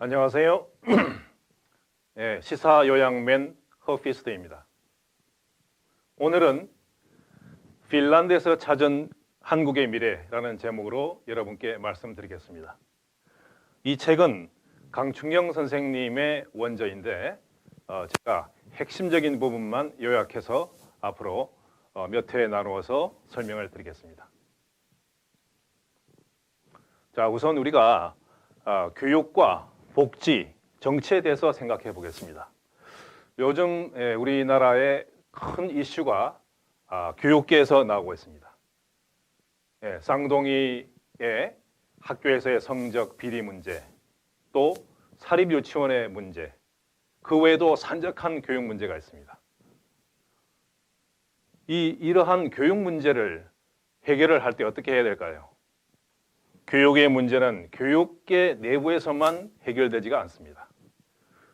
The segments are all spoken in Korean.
안녕하세요. 시사요양맨 허피스트입니다. 오늘은 핀란드에서 찾은 한국의 미래라는 제목으로 여러분께 말씀드리겠습니다. 이 책은 강충영 선생님의 원저인데 제가 핵심적인 부분만 요약해서 앞으로 몇 회 나누어서 설명을 드리겠습니다. 자, 우선 우리가 교육과 복지, 정치에 대해서 생각해 보겠습니다. 요즘 우리나라의 큰 이슈가 교육계에서 나오고 있습니다. 쌍둥이의 학교에서의 성적 비리 문제, 또 사립유치원의 문제, 그 외에도 산적한 교육 문제가 있습니다. 이러한 교육 문제를 해결을 할 때 어떻게 해야 될까요? 교육의 문제는 교육계 내부에서만 해결되지가 않습니다.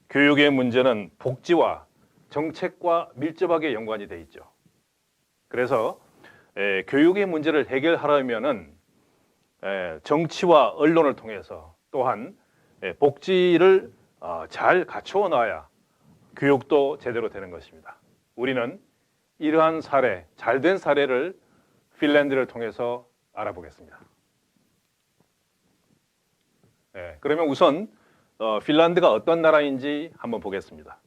교육의 문제는 복지와 정책과 밀접하게 연관이 돼 있죠. 그래서 교육의 문제를 해결하려면은 정치와 언론을 통해서 또한 복지를 잘 갖추어 놔야 교육도 제대로 되는 것입니다. 우리는 이러한 사례, 잘된 사례를 핀란드를 통해서 알아보겠습니다. 그러면 우선 핀란드가 어떤 나라인지 한번 보겠습니다.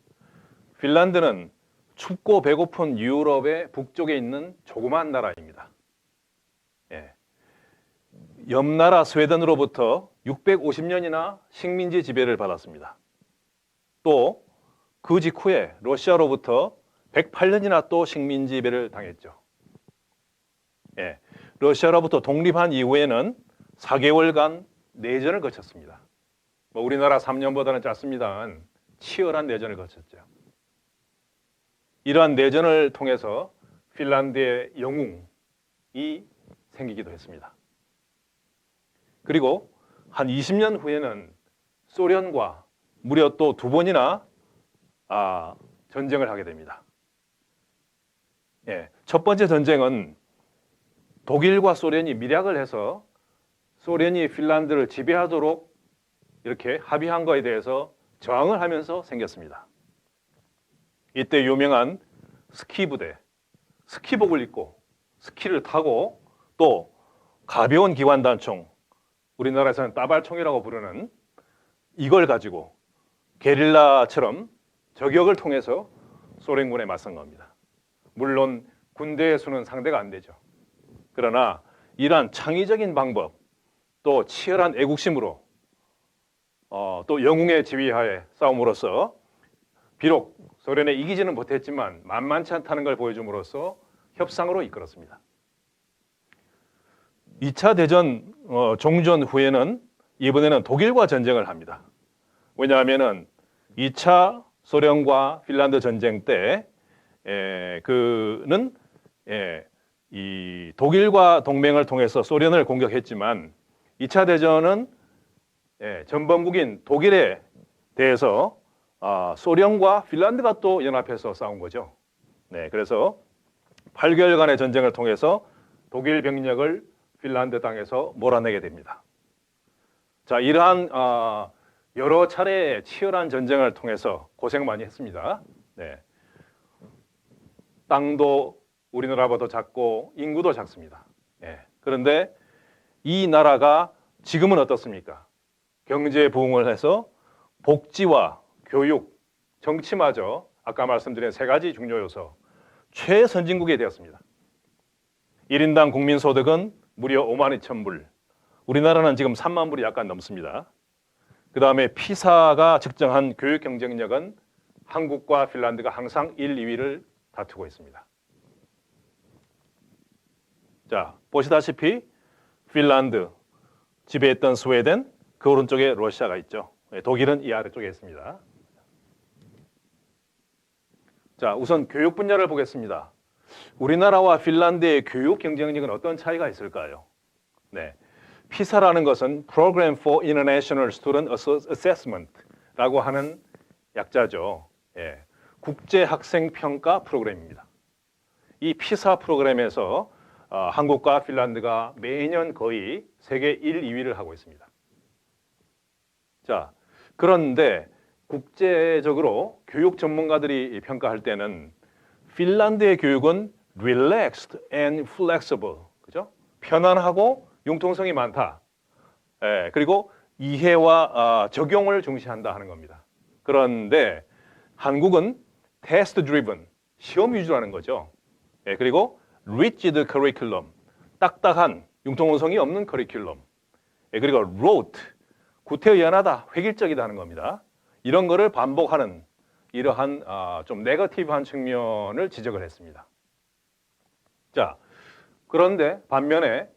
핀란드는 춥고 배고픈 유럽의 북쪽에 있는 조그마한 나라입니다. 옆 나라 스웨덴으로부터 650년이나 식민지 지배를 받았습니다. 또 그 직후에 러시아로부터 108년이나 또 식민지 지배를 당했죠. 러시아로부터 독립한 이후에는 4개월간 내전을 거쳤습니다. 우리나라 3년보다는 짧습니다만 치열한 내전을 거쳤죠. 이러한 내전을 통해서 핀란드의 영웅이 생기기도 했습니다. 그리고 한 20년 후에는 소련과 무려 또 2번이나 전쟁을 하게 됩니다. 첫 번째 전쟁은 독일과 소련이 밀약을 해서 소련이 핀란드를 지배하도록 이렇게 합의한 거에 대해서 저항을 하면서 생겼습니다. 이때 유명한 스키 부대, 스키복을 입고 스키를 타고 또 가벼운 기관단총, 우리나라에서는 따발총이라고 부르는 이걸 가지고 게릴라처럼 저격을 통해서 소련군에 맞선 겁니다. 물론 군대의 수는 상대가 안 되죠. 그러나 이러한 창의적인 방법, 또 치열한 애국심으로 또 영웅의 지휘하에 싸움으로써 비록 소련에 이기지는 못했지만 만만치 않다는 걸 보여줌으로써 협상으로 이끌었습니다. 2차 대전 종전 후에는 이번에는 독일과 전쟁을 합니다. 왜냐하면 2차 소련과 핀란드 전쟁 때 그는 이 독일과 동맹을 통해서 소련을 공격했지만 2차 대전은 전범국인 독일에 대해서 소련과 핀란드가 또 연합해서 싸운 거죠. 그래서 8개월간의 전쟁을 통해서 독일 병력을 핀란드 땅에서 몰아내게 됩니다. 자, 이러한 여러 차례의 치열한 전쟁을 통해서 고생 많이 했습니다. 땅도 우리나라보다 작고 인구도 작습니다. 그런데 이 나라가 지금은 어떻습니까? 경제 부흥을 해서 복지와 교육, 정치마저 아까 말씀드린 3가지 중요 요소 최선진국이 되었습니다. 1인당 국민소득은 무려 52,000불, 우리나라는 지금 3만 불이 약간 넘습니다. 그 다음에 피사가 측정한 교육 경쟁력은 한국과 핀란드가 항상 1, 2위를 다투고 있습니다. 자, 보시다시피 핀란드, 지배했던 스웨덴, 그 오른쪽에 러시아가 있죠. 독일은 이 아래쪽에 있습니다. 자, 우선 교육 분야를 보겠습니다. 우리나라와 핀란드의 교육 경쟁력은 어떤 차이가 있을까요? 피사라는 것은 Program for International Student Assessment라고 하는 약자죠. 국제 학생 평가 프로그램입니다. 이 피사 프로그램에서 한국과 핀란드가 매년 거의 세계 1, 2위를 하고 있습니다. 자, 그런데 국제적으로 교육 전문가들이 평가할 때는 핀란드의 교육은 relaxed and flexible, 그죠? 편안하고 융통성이 많다. 예, 그리고 이해와 적용을 중시한다 하는 겁니다. 그런데 한국은 test driven, 시험 위주라는 거죠. 예, 그리고 rigid curriculum, 딱딱한 융통성이 없는 커리큘럼. 예, 그리고 rote, 구태의연하다, 획일적이다 하는 겁니다. 이런 거를 반복하는 이러한 좀 네거티브한 측면을 지적을 했습니다. 자, 그런데 반면에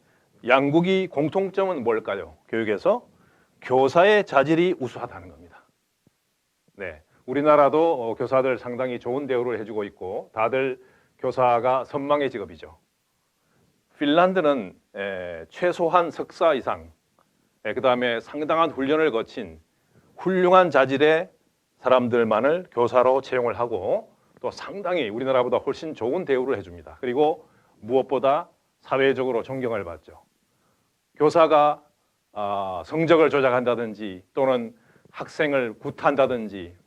양국이 공통점은 뭘까요? 교육에서 교사의 자질이 우수하다는 겁니다. 네, 우리나라도 교사들 상당히 좋은 대우를 해주고 있고 다들 교사가 선망의 직업이죠. 핀란드는 최소한 석사 이상, 그 다음에 상당한 훈련을 거친 훌륭한 자질의 사람들만을 교사로 채용을 하고 또 상당히 우리나라보다 훨씬 좋은 대우를 해줍니다. 그리고 무엇보다 사회적으로 존경을 받죠. 교사가 성적을 조작한다든지 또는 학생을 굿한다든지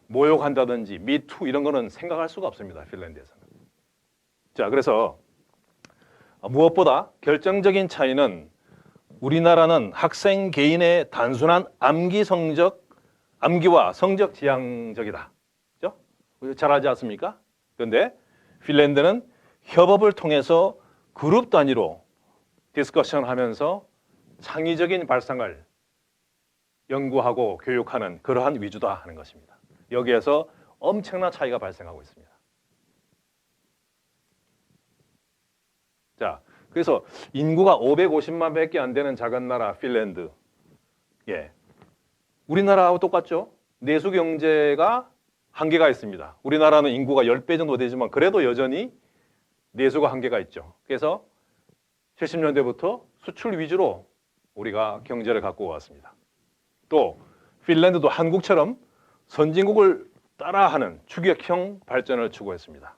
모욕한다든지 미투 이런 거는 생각할 수가 없습니다. 핀란드에서는. 자, 그래서 무엇보다 결정적인 차이는 우리나라는 학생 개인의 단순한 암기와 성적 지향적이다. 그죠? 잘하지 않습니까? 그런데 핀란드는 협업을 통해서 그룹 단위로 디스커션 하면서 창의적인 발상을 연구하고 교육하는 그러한 위주다 하는 것입니다. 여기에서 엄청난 차이가 발생하고 있습니다. 자, 그래서 인구가 550만 밖에 안 되는 작은 나라 핀란드. 예. 우리나라하고 똑같죠? 내수 경제가 한계가 있습니다. 우리나라는 인구가 10배 정도 되지만 그래도 여전히 내수가 한계가 있죠. 그래서 70년대부터 수출 위주로 우리가 경제를 갖고 왔습니다. 또 핀란드도 한국처럼 선진국을 따라하는 추격형 발전을 추구했습니다.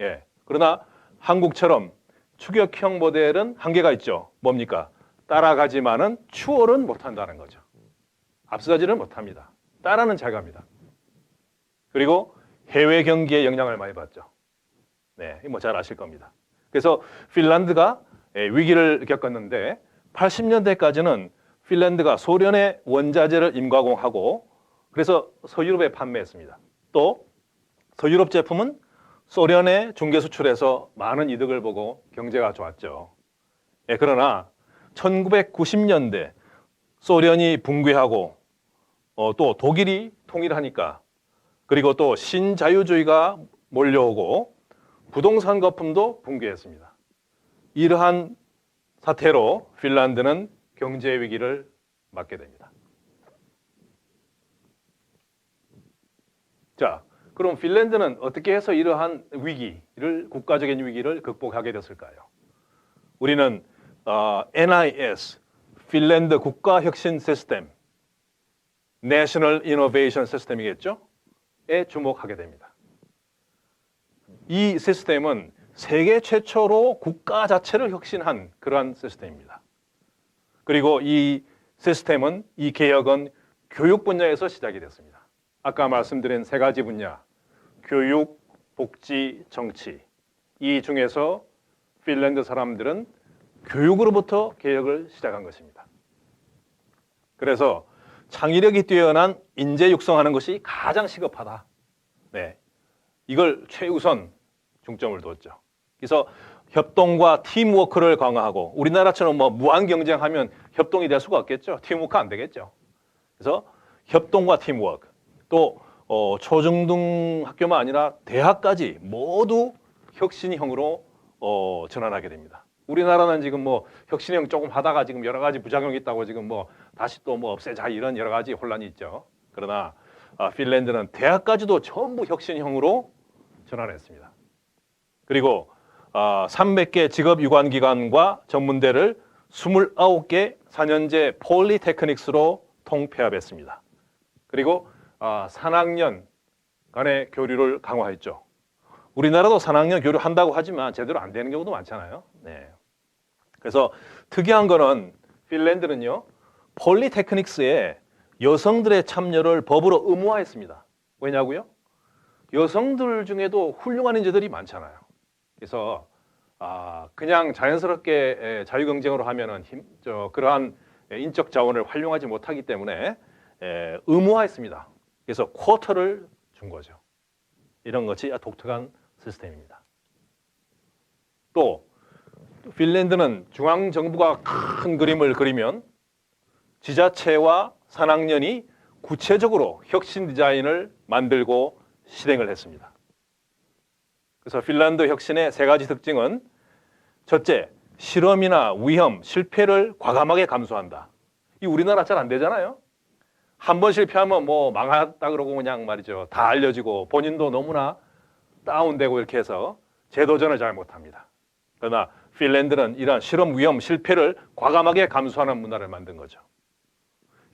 예. 그러나 한국처럼 추격형 모델은 한계가 있죠. 뭡니까? 따라가지만은 추월은 못한다는 거죠. 앞서가지는 못합니다. 따라는 잘 갑니다. 그리고 해외 경기에 영향을 많이 받죠. 네, 뭐 잘 아실 겁니다. 그래서 핀란드가 위기를 겪었는데 80년대까지는 핀란드가 소련의 원자재를 임가공하고 그래서 서유럽에 판매했습니다. 또 서유럽 제품은 소련에 중개 수출해서 많은 이득을 보고 경제가 좋았죠. 예, 그러나 1990년대 소련이 붕괴하고 또 독일이 통일하니까 그리고 또 신자유주의가 몰려오고 부동산 거품도 붕괴했습니다. 이러한 사태로 핀란드는 경제 위기를 맞게 됩니다. 자, 그럼 핀란드는 어떻게 해서 이러한 위기를 국가적인 위기를 극복하게 됐을까요? 우리는 NIS, 핀란드 국가혁신 시스템, National Innovation System이겠죠? 에 주목하게 됩니다. 이 시스템은 세계 최초로 국가 자체를 혁신한 그러한 시스템입니다. 그리고 이 시스템은, 이 개혁은 교육 분야에서 시작이 됐습니다. 아까 말씀드린 세 가지 분야, 교육, 복지, 정치. 이 중에서 핀란드 사람들은 교육으로부터 개혁을 시작한 것입니다. 그래서 창의력이 뛰어난 인재 육성하는 것이 가장 시급하다. 네, 이걸 최우선 중점을 뒀죠. 그래서 협동과 팀워크를 강화하고 우리나라처럼 뭐 무한 경쟁하면 협동이 될 수가 없겠죠. 팀워크 안 되겠죠. 그래서 협동과 팀워크 또 초중등 학교만 아니라 대학까지 모두 혁신형으로 전환하게 됩니다. 우리나라는 지금 뭐 혁신형 조금 하다가 지금 여러 가지 부작용이 있다고 지금 뭐 다시 또 뭐 없애자 이런 여러 가지 혼란이 있죠. 그러나 핀란드는 대학까지도 전부 혁신형으로 전환했습니다. 그리고 300개 직업유관기관과 전문대를 29개 4년제 폴리테크닉스로 통폐합했습니다. 그리고 산학년 간의 교류를 강화했죠. 우리나라도 산학년 교류한다고 하지만 제대로 안 되는 경우도 많잖아요. 네. 그래서 특이한 거는 핀란드는요, 폴리테크닉스에 여성들의 참여를 법으로 의무화했습니다. 왜냐고요? 여성들 중에도 훌륭한 인재들이 많잖아요. 그래서 그냥 자연스럽게 자유 경쟁으로 하면은 그러한 인적 자원을 활용하지 못하기 때문에 의무화했습니다. 그래서 쿼터를 준 거죠. 이런 것이 독특한 시스템입니다. 또 핀란드는 중앙 정부가 큰 그림을 그리면 지자체와 산학년이 구체적으로 혁신 디자인을 만들고 실행을 했습니다. 그래서 핀란드 혁신의 세 가지 특징은 첫째, 실험이나 위험, 실패를 과감하게 감수한다. 이 우리나라 잘 안 되잖아요. 한 번 실패하면 뭐 망했다 그러고 그냥 말이죠. 다 알려지고 본인도 너무나 다운되고 이렇게 해서 재도전을 잘 못합니다. 그러나 핀란드는 이러한 실험, 위험, 실패를 과감하게 감수하는 문화를 만든 거죠.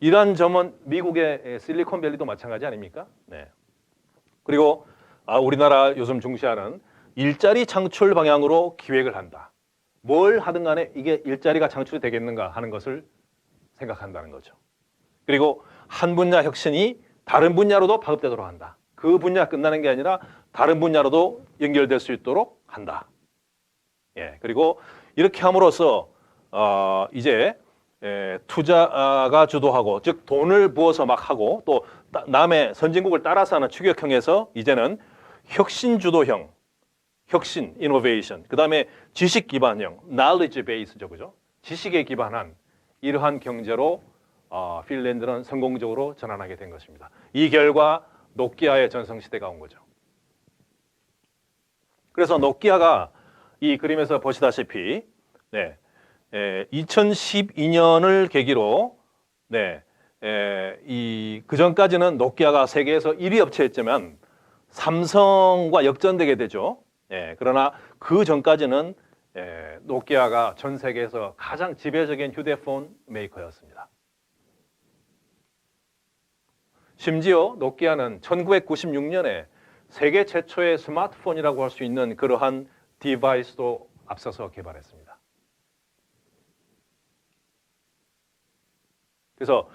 이러한 점은 미국의 실리콘밸리도 마찬가지 아닙니까? 네. 그리고 우리나라 요즘 중시하는 일자리 창출 방향으로 기획을 한다. 뭘 하든 간에 이게 일자리가 창출이 되겠는가 하는 것을 생각한다는 거죠. 그리고 한 분야 혁신이 다른 분야로도 파급되도록 한다. 그 분야 끝나는 게 아니라 다른 분야로도 연결될 수 있도록 한다. 예, 그리고 이렇게 함으로써 이제 투자가 주도하고, 즉 돈을 부어서 막 하고 또 남의 선진국을 따라서 하는 추격형에서 이제는 혁신 주도형, 혁신, 이노베이션, 그 다음에 지식 기반형, knowledge based죠, 그죠? 지식에 기반한 이러한 경제로 핀란드는 성공적으로 전환하게 된 것입니다. 이 결과 노키아의 전성시대가 온 거죠. 그래서 노키아가 이 그림에서 보시다시피 2012년을 계기로 그 전까지는 노키아가 세계에서 1위 업체였지만 삼성과 역전되게 되죠. 그러나 그 전까지는 노키아가 전 세계에서 가장 지배적인 휴대폰 메이커였습니다. 심지어 노키아는 1996년에 세계 최초의 스마트폰이라고 할 수 있는 그러한 디바이스도 앞서서 개발했습니다. 그래서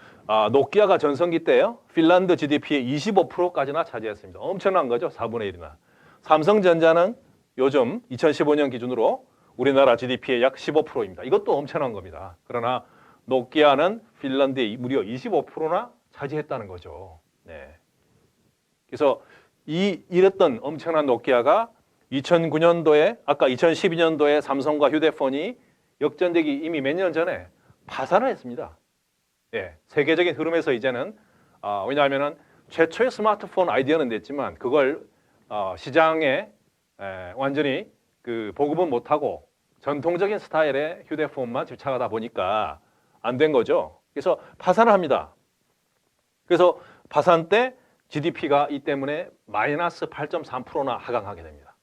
노키아가 전성기 때요, 핀란드 GDP의 25%까지나 차지했습니다. 엄청난 거죠. 4분의 1이나. 삼성전자는 요즘 2015년 기준으로 우리나라 GDP의 약 15%입니다. 이것도 엄청난 겁니다. 그러나 노키아는 핀란드의 무려 25%나 차지했다는 거죠. 네. 그래서 이랬던 엄청난 노키아가 2009년도에, 아까 2012년도에 삼성과 휴대폰이 역전되기 이미 몇 년 전에 파산을 했습니다. 세계적인 흐름에서 이제는 왜냐하면 최초의 스마트폰 아이디어는 냈지만 그걸 시장에 완전히 그 보급은 못하고 전통적인 스타일의 휴대폰만 집착하다 보니까 안 된 거죠. 그래서 파산을 합니다. 그래서 파산 때 GDP가 이 때문에 마이너스 8.3%나 하강하게 됩니다.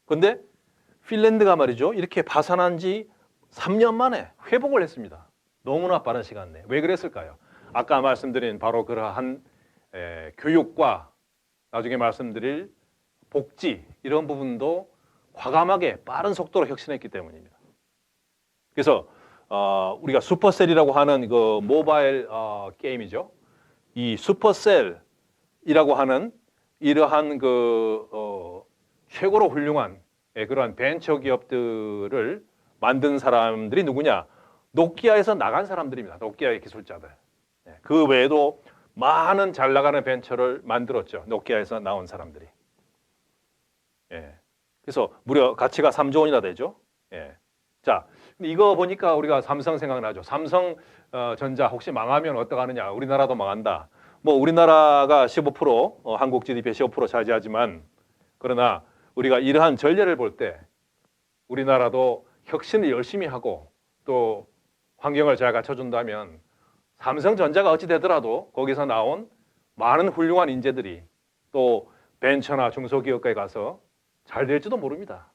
그런데 핀란드가 말이죠, 이렇게 파산한 지 3년 만에 회복을 했습니다. 너무나 빠른 시간 내에. 왜 그랬을까요? 아까 말씀드린 바로 그러한 교육과 나중에 말씀드릴 복지, 이런 부분도 과감하게 빠른 속도로 혁신했기 때문입니다. 그래서 우리가 슈퍼셀이라고 하는 그 모바일 게임이죠. 이 슈퍼셀이라고 하는 이러한 최고로 훌륭한 그러한 벤처 기업들을 만든 사람들이 누구냐? 노키아에서 나간 사람들입니다. 노키아의 기술자들. 그 외에도 많은 잘 나가는 벤처를 만들었죠. 노키아에서 나온 사람들이. 그래서 무려 가치가 3조 원이나 되죠. 자, 이거 보니까 우리가 삼성 생각나죠. 삼성전자 혹시 망하면 어떡하느냐. 우리나라도 망한다. 뭐 우리나라가 15%, 한국 GDP의 15% 차지하지만, 그러나 우리가 이러한 전례를 볼 때 우리나라도 혁신을 열심히 하고 또 환경을 잘 갖춰준다면 삼성전자가 어찌 되더라도 거기서 나온 많은 훌륭한 인재들이 또 벤처나 중소기업가에 가서 잘 될지도 모릅니다.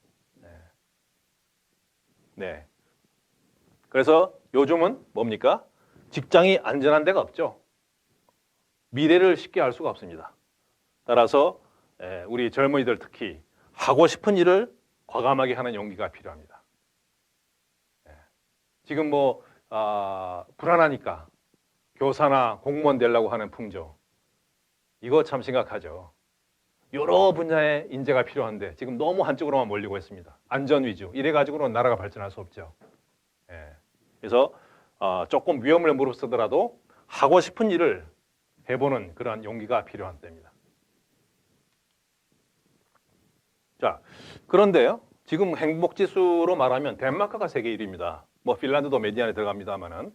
그래서 요즘은 뭡니까? 직장이 안전한 데가 없죠. 미래를 쉽게 알 수가 없습니다. 따라서 우리 젊은이들 특히 하고 싶은 일을 과감하게 하는 용기가 필요합니다. 지금 뭐 불안하니까 교사나 공무원 되려고 하는 풍조. 이거 참 심각하죠. 여러 분야의 인재가 필요한데 지금 너무 한쪽으로만 몰리고 있습니다. 안전 위주. 이래 가지고는 나라가 발전할 수 없죠. 예. 그래서 조금 위험을 무릅쓰더라도 하고 싶은 일을 해보는 그런 용기가 필요한 때입니다. 자, 그런데요. 지금 행복지수로 말하면 덴마크가 세계 1위입니다. 뭐 핀란드도 메디안에 들어갑니다만은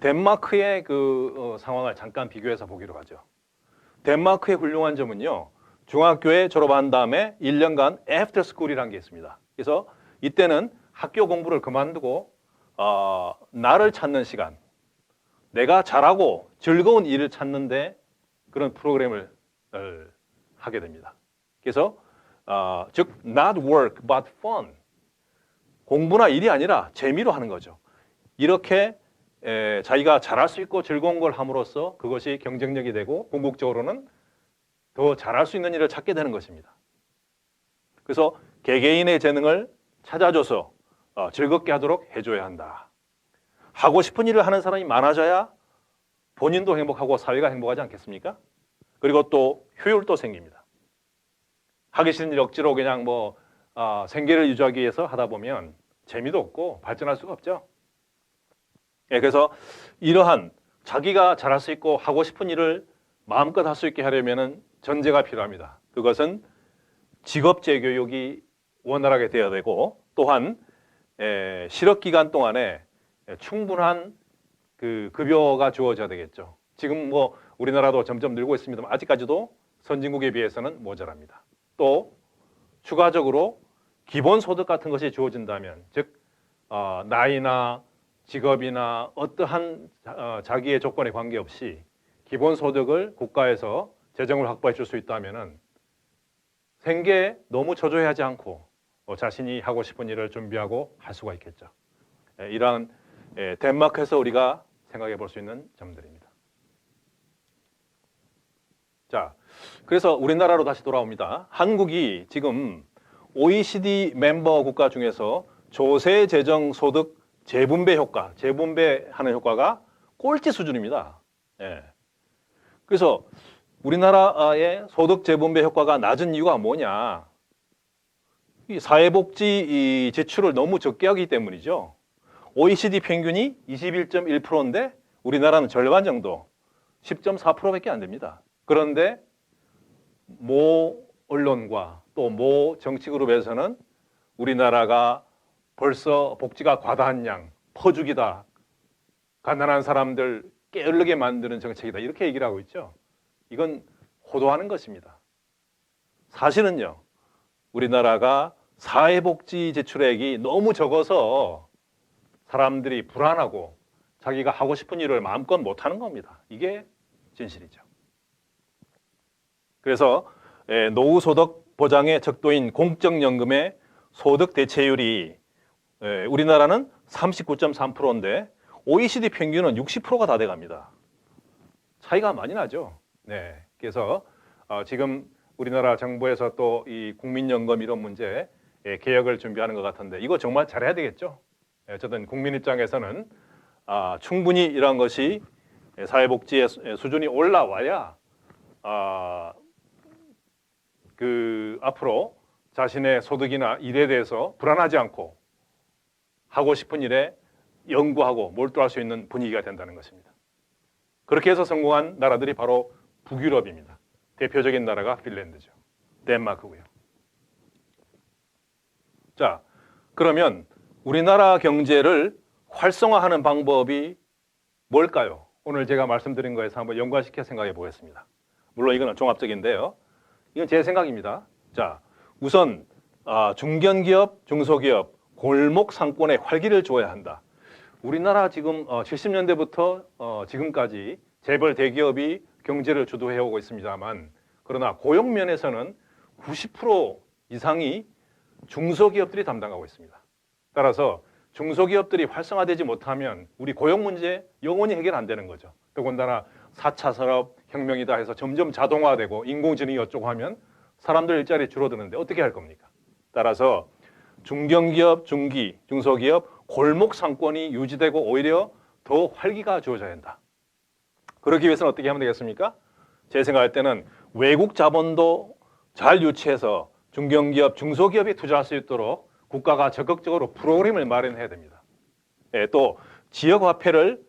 덴마크의 그 상황을 잠깐 비교해서 보기로 하죠. 덴마크의 훌륭한 점은요. 중학교에 졸업한 다음에 1년간 애프터 스쿨이라는 게 있습니다. 그래서 이때는 학교 공부를 그만두고 나를 찾는 시간, 내가 잘하고 즐거운 일을 찾는데 그런 프로그램을 하게 됩니다. 그래서 즉 not work but fun, 공부나 일이 아니라 재미로 하는 거죠. 이렇게 자기가 잘할 수 있고 즐거운 걸 함으로써 그것이 경쟁력이 되고 궁극적으로는 더 잘할 수 있는 일을 찾게 되는 것입니다. 그래서 개개인의 재능을 찾아줘서 즐겁게 하도록 해줘야 한다. 하고 싶은 일을 하는 사람이 많아져야 본인도 행복하고 사회가 행복하지 않겠습니까? 그리고 또 효율도 생깁니다. 하기 싫은 일 억지로 그냥 생계를 유지하기 위해서 하다 보면 재미도 없고 발전할 수가 없죠. 예, 그래서 이러한 자기가 잘할 수 있고 하고 싶은 일을 마음껏 할 수 있게 하려면 전제가 필요합니다. 그것은 직업제 교육이 원활하게 되어야 되고 또한 실업 기간 동안에 충분한 그 급여가 주어져야 되겠죠. 지금 우리나라도 점점 늘고 있습니다만 아직까지도 선진국에 비해서는 모자랍니다. 또 추가적으로 기본소득 같은 것이 주어진다면 즉 나이나 직업이나 어떠한 자기의 조건에 관계없이 기본소득을 국가에서 재정을 확보해 줄 수 있다면 생계에 너무 초조해하지 않고 자신이 하고 싶은 일을 준비하고 할 수가 있겠죠. 이러한 덴마크에서 우리가 생각해 볼 수 있는 점들입니다. 자, 그래서 우리나라로 다시 돌아옵니다. 한국이 지금 OECD 멤버 국가 중에서 조세 재정 소득 재분배 효과, 재분배하는 효과가 꼴찌 수준입니다. 예. 그래서 우리나라의 소득 재분배 효과가 낮은 이유가 뭐냐? 이 사회복지 지출을 너무 적게 하기 때문이죠. OECD 평균이 21.1%인데 우리나라는 절반 정도, 10.4%밖에 안 됩니다. 그런데 모 언론과 또 모 정치그룹에서는 우리나라가 벌써 복지가 과다한 양, 퍼주기다, 가난한 사람들 게을르게 만드는 정책이다 이렇게 얘기를 하고 있죠. 이건 호도하는 것입니다. 사실은요, 우리나라가 사회복지 지출액이 너무 적어서 사람들이 불안하고 자기가 하고 싶은 일을 마음껏 못하는 겁니다. 이게 진실이죠. 그래서 노후소득 보장의 척도인 공적연금의 소득 대체율이 우리나라는 39.3%인데 OECD 평균은 60%가 다 돼갑니다. 차이가 많이 나죠. 네, 그래서 지금 우리나라 정부에서 또 이 국민연금 이런 문제 개혁을 준비하는 것 같은데 이거 정말 잘해야 되겠죠. 어쨌든 국민 입장에서는 충분히 이러한 것이 사회복지의 수준이 올라와야 앞으로 자신의 소득이나 일에 대해서 불안하지 않고 하고 싶은 일에 연구하고 몰두할 수 있는 분위기가 된다는 것입니다. 그렇게 해서 성공한 나라들이 바로 북유럽입니다. 대표적인 나라가 핀란드죠. 덴마크고요. 자, 그러면 우리나라 경제를 활성화하는 방법이 뭘까요? 오늘 제가 말씀드린 거에서 한번 연관시켜 생각해 보겠습니다. 물론 이거는 종합적인데요. 이건 제 생각입니다. 자, 우선 중견기업, 중소기업, 골목 상권에 활기를 줘야 한다. 우리나라 지금 70년대부터 지금까지 재벌 대기업이 경제를 주도해 오고 있습니다만 그러나 고용 면에서는 90% 이상이 중소기업들이 담당하고 있습니다. 따라서 중소기업들이 활성화되지 못하면 우리 고용 문제 영원히 해결 안 되는 거죠. 더군다나 4차 산업혁명이다 해서 점점 자동화되고 인공지능이 어쩌고 하면 사람들 일자리 줄어드는데 어떻게 할 겁니까? 따라서 중견기업, 중기, 중소기업, 골목 상권이 유지되고 오히려 더 활기가 주어져야 한다. 그러기 위해서는 어떻게 하면 되겠습니까? 제 생각할 때는 외국 자본도 잘 유치해서 중견기업, 중소기업이 투자할 수 있도록 국가가 적극적으로 프로그램을 마련해야 됩니다. 예, 또 지역화폐를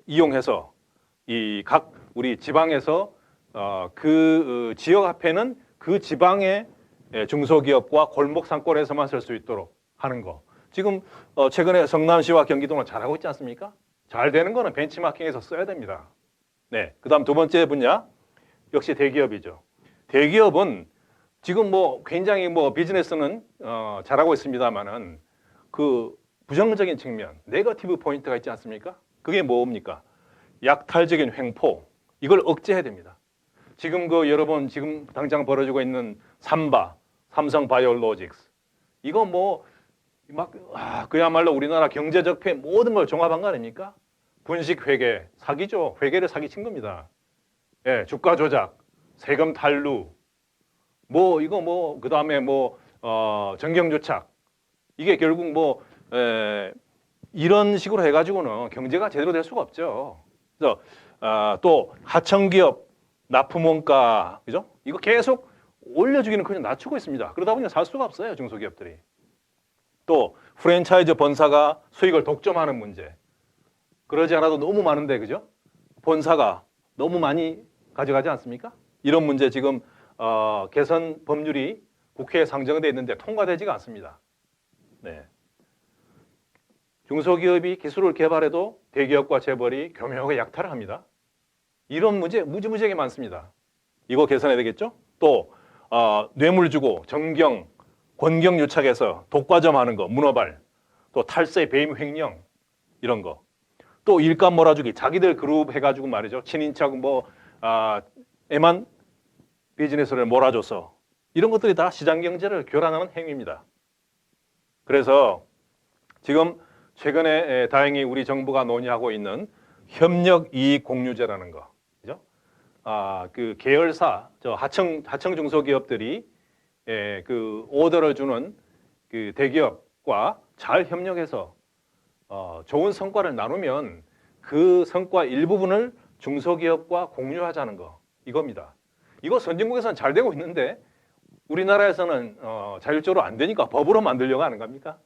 이용해서 이 각 우리 지방에서 그 지역화폐는 그 지방의 중소기업과 골목 상권에서만 쓸 수 있도록 하는 거. 지금 최근에 성남시와 경기도는 잘하고 있지 않습니까? 잘 되는 거는 벤치마킹해서 써야 됩니다. 네, 그다음 두 번째 분야 역시 대기업이죠. 대기업은 지금 뭐 굉장히 뭐 비즈니스는 잘하고 있습니다만은 그 부정적인 측면, 네거티브 포인트가 있지 않습니까? 그게 뭡니까? 약탈적인 횡포, 이걸 억제해야 됩니다. 지금 그 여러분 지금 당장 벌어지고 있는 삼바, 삼성바이오로직스, 이거 뭐 막 그야말로 우리나라 경제적 모든 걸 종합한 거 아닙니까? 분식 회계, 사기죠. 회계를 사기친 겁니다. 예, 주가 조작, 세금 탈루, 뭐 이거 뭐 그다음에 뭐 정경유착, 이게 결국 뭐 이런 식으로 해가지고는 경제가 제대로 될 수가 없죠. 그래서 또 하청기업 납품원가, 그죠? 이거 계속 올려주기는 그냥 낮추고 있습니다. 그러다 보니 살 수가 없어요, 중소기업들이. 또 프랜차이즈 본사가 수익을 독점하는 문제. 그러지 않아도 너무 많은데, 그죠? 본사가 너무 많이 가져가지 않습니까? 이런 문제 지금 개선 법률이 국회에 상정돼 있는데 통과되지가 않습니다. 네. 중소기업이 기술을 개발해도 대기업과 재벌이 교묘하게 약탈을 합니다. 이런 문제 무지무지하게 많습니다. 이거 개선해야 되겠죠? 또 뇌물 주고 정경, 권경 유착해서 독과점 하는 거, 문어발, 또 탈세, 배임 횡령, 이런 거. 또 일감 몰아주기, 자기들 그룹 해가지고 말이죠. 친인척 에만 비즈니스를 몰아줘서, 이런 것들이 다 시장 경제를 교란하는 행위입니다. 그래서 지금 최근에 다행히 우리 정부가 논의하고 있는 협력 이익 공유제라는 거, 그죠? 그 계열사, 하청 중소기업들이 그 오더를 주는 그 대기업과 잘 협력해서 좋은 성과를 나누면 그 성과 일부분을 중소기업과 공유하자는 거, 이겁니다. 이거 선진국에서는 잘 되고 있는데 우리나라에서는 자율적으로 안 되니까 법으로 만들려고 하는 겁니까?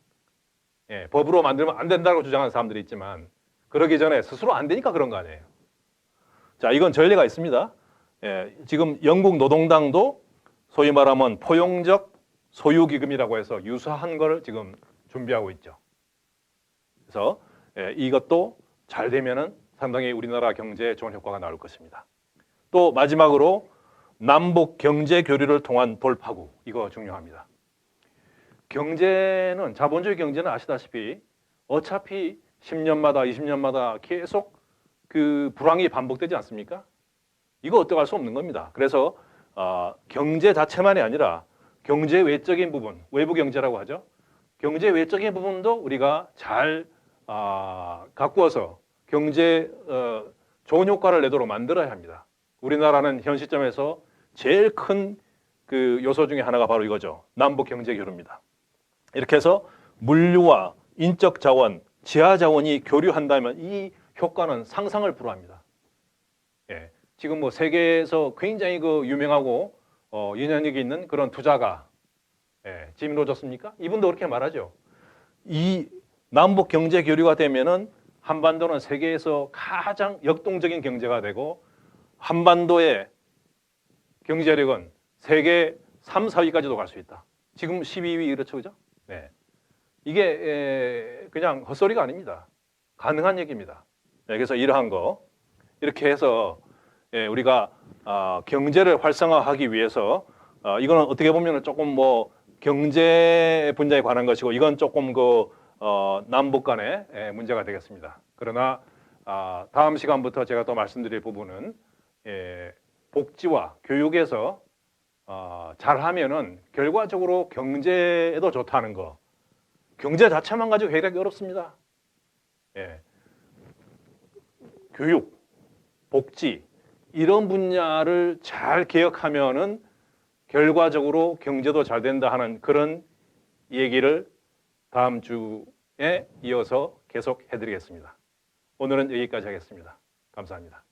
예, 법으로 만들면 안 된다고 주장하는 사람들이 있지만 그러기 전에 스스로 안 되니까 그런 거 아니에요. 자, 이건 전례가 있습니다. 예, 지금 영국 노동당도 소위 말하면 포용적 소유기금이라고 해서 유사한 걸 지금 준비하고 있죠. 그래서 이것도 잘 되면은 상당히 우리나라 경제에 좋은 효과가 나올 것입니다. 또 마지막으로 남북 경제 교류를 통한 돌파구, 이거 중요합니다. 경제는, 자본주의 경제는 아시다시피 어차피 10년마다 20년마다 계속 그 불황이 반복되지 않습니까? 이거 어떡할 수 없는 겁니다. 그래서 경제 자체만이 아니라 경제 외적인 부분, 외부 경제라고 하죠. 경제 외적인 부분도 우리가 잘 가꾸어서 경제 좋은 효과를 내도록 만들어야 합니다. 우리나라는 현 시점에서 제일 큰 그 요소 중에 하나가 바로 이거죠. 남북 경제 교류입니다. 이렇게 해서 물류와 인적 자원, 지하 자원이 교류한다면 이 효과는 상상을 불허합니다. 예, 지금 뭐 세계에서 굉장히 그 유명하고 영향력이 있는 그런 투자가 짐 로저스입니까? 이분도 그렇게 말하죠. 이 남북 경제 교류가 되면은 한반도는 세계에서 가장 역동적인 경제가 되고 한반도의 경제력은 세계 3, 4위까지도 갈 수 있다. 지금 12위 그렇죠, 그죠? 네. 이게 그냥 헛소리가 아닙니다. 가능한 얘기입니다. 네, 그래서 이러한 거 이렇게 해서 우리가 경제를 활성화하기 위해서 이거는 어떻게 보면 조금 뭐 경제 분야에 관한 것이고 이건 조금 그 남북 간의 문제가 되겠습니다. 그러나 다음 시간부터 제가 또 말씀드릴 부분은 복지와 교육에서 잘하면은 결과적으로 경제에도 좋다는 거. 경제 자체만 가지고 해결하기 어렵습니다. 교육, 복지 이런 분야를 잘 개혁하면은 결과적으로 경제도 잘 된다 하는 그런 얘기를 다음 주에 이어서 계속 해드리겠습니다. 오늘은 여기까지 하겠습니다. 감사합니다.